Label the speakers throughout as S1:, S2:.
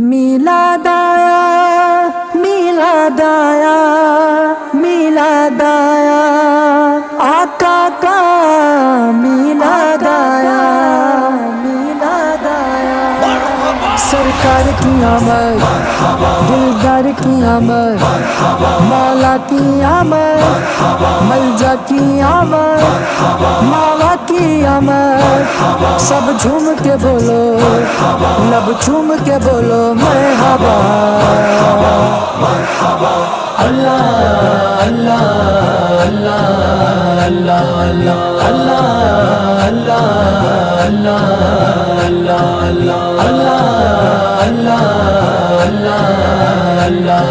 S1: میلاد آیا، میلاد آیا، میلاد آیا، آقا کا میلاد آیا، میلاد آیا، سرکار کی آمد، دلدار کی آمد، مولا کی آمد، ملجا کی آمد، ماوا کی آمد، سب جھوم کے بولو، لب جھوم کے بولو مرحبا، اللہ اللہ اللہ اللہ اللہ اللہ اللہ اللہ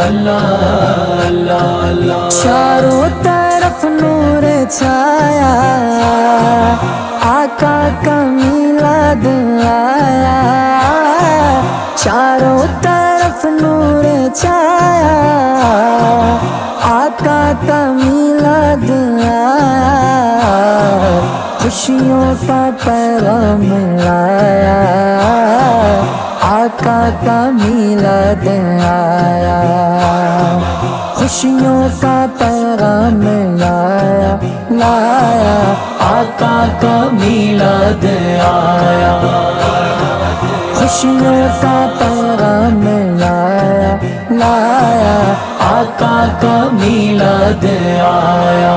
S1: اللہ اللہ، چاروں طرف نور چھایا، آقا کا میلاد آیا، چاروں طرف نور چھایا، آقا کا میلاد آیا، خوشیوں کا پیغام لایا، آقا کا میلاد آیا، خوشیوں کا پیغام لایا، لایا، آقا کا میلاد آیا، خوشیوں کا پیغام لایا، لایا، آقا کا میلاد آیا،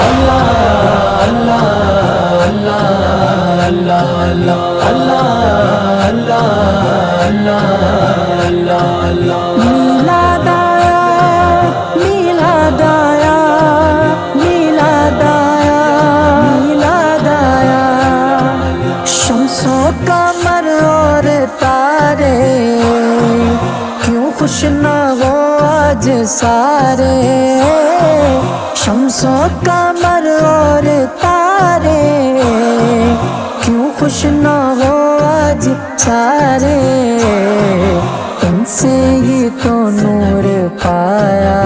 S1: اللہ اللہ اللہ اللہ اللہ اللہ اللہ اللہ، میلاد آیا، میلاد آیا، میلاد آیا، میلاد آیا، شمس و قمر اور تارے کیوں خوش نہ ہو آج سارے، شمس و قمر اور تارے کیوں خوش نہ ہو آج سارے، ان سے ہی تو نور پایا،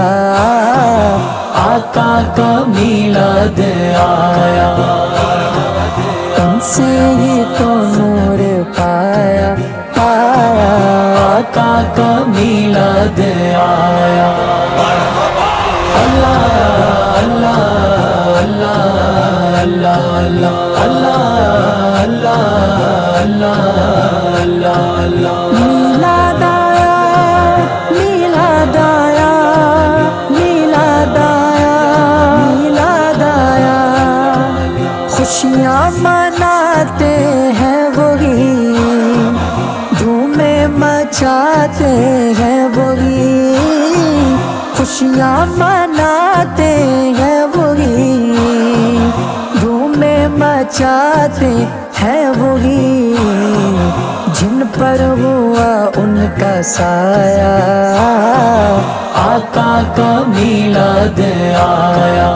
S1: آقا کا میلاد آیا، ان سے ہی تو نور پایا، پایا، آقا کا میلاد آیا، اللہ اللہ اللہ اللہ اللہ اللہ اللہ اللہ، میلاد آیا، میلاد آیا، میلاد آیا، میلاد آیا، خوشیاں مناتے ہیں وہی، دھومیں مچاتے ہیں وہی، خوشیاں مناتے ہیں وہی، دھومیں مچاتے ہیں وہی، جن پر ہوا ان کا سایہ، آقا کا میلاد آیا،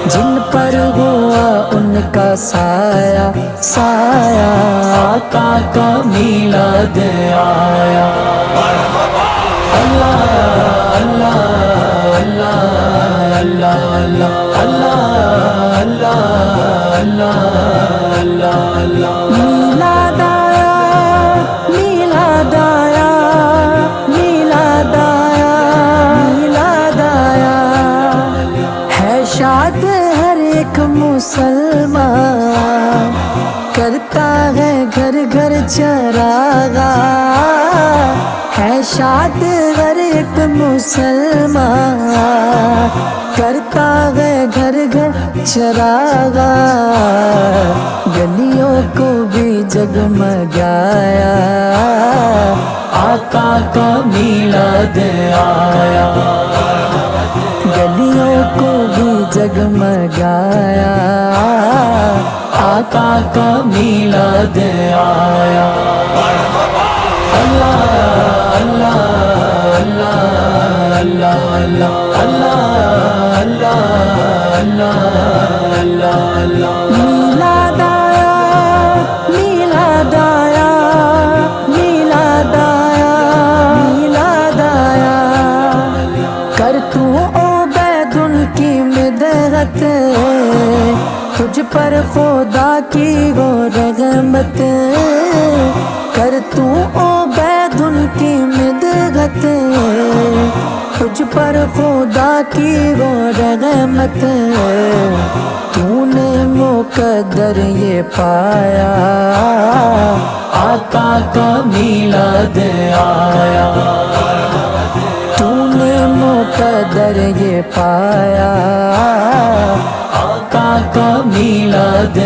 S1: جن پر ہوا ان کا سایہ، سایہ، آقا کا میلاد آیا، اللہ اللہ اللہ اللہ اللہ اللہ اللہ اللہ، میلاد آیا، میلاد آیا، میلاد آیا، میلاد آیا، ہے شاد ہر ایک مسلمان، کرتا ہے گھر گھر چراغاں، ہے شاد ہر ایک مسلمان، کرتا ہے گھر گھر چراغاں، گلیوں کو بھی جگمگایا، آقا کا میلاد آیا، گلیوں کو بھی جگمگایا، آقا کا میلاد آیا، اللہ اللہ اللہ اللہ اللہ اللہ اللہ اللہ، میلاد آیا، میلاد آیا، میلاد آیا، میلاد آیا، کر تو عبید کی مدحت، تجھ پر خدا کی وہ رحمت، کر تو عبید ان کی مدحت، تجھ پر خدا کی وہ رحمت، تو نے مقدر یہ پایا، آقا کا میلاد آیا، تو نے مقدر یہ پایا، آقا کا میلاد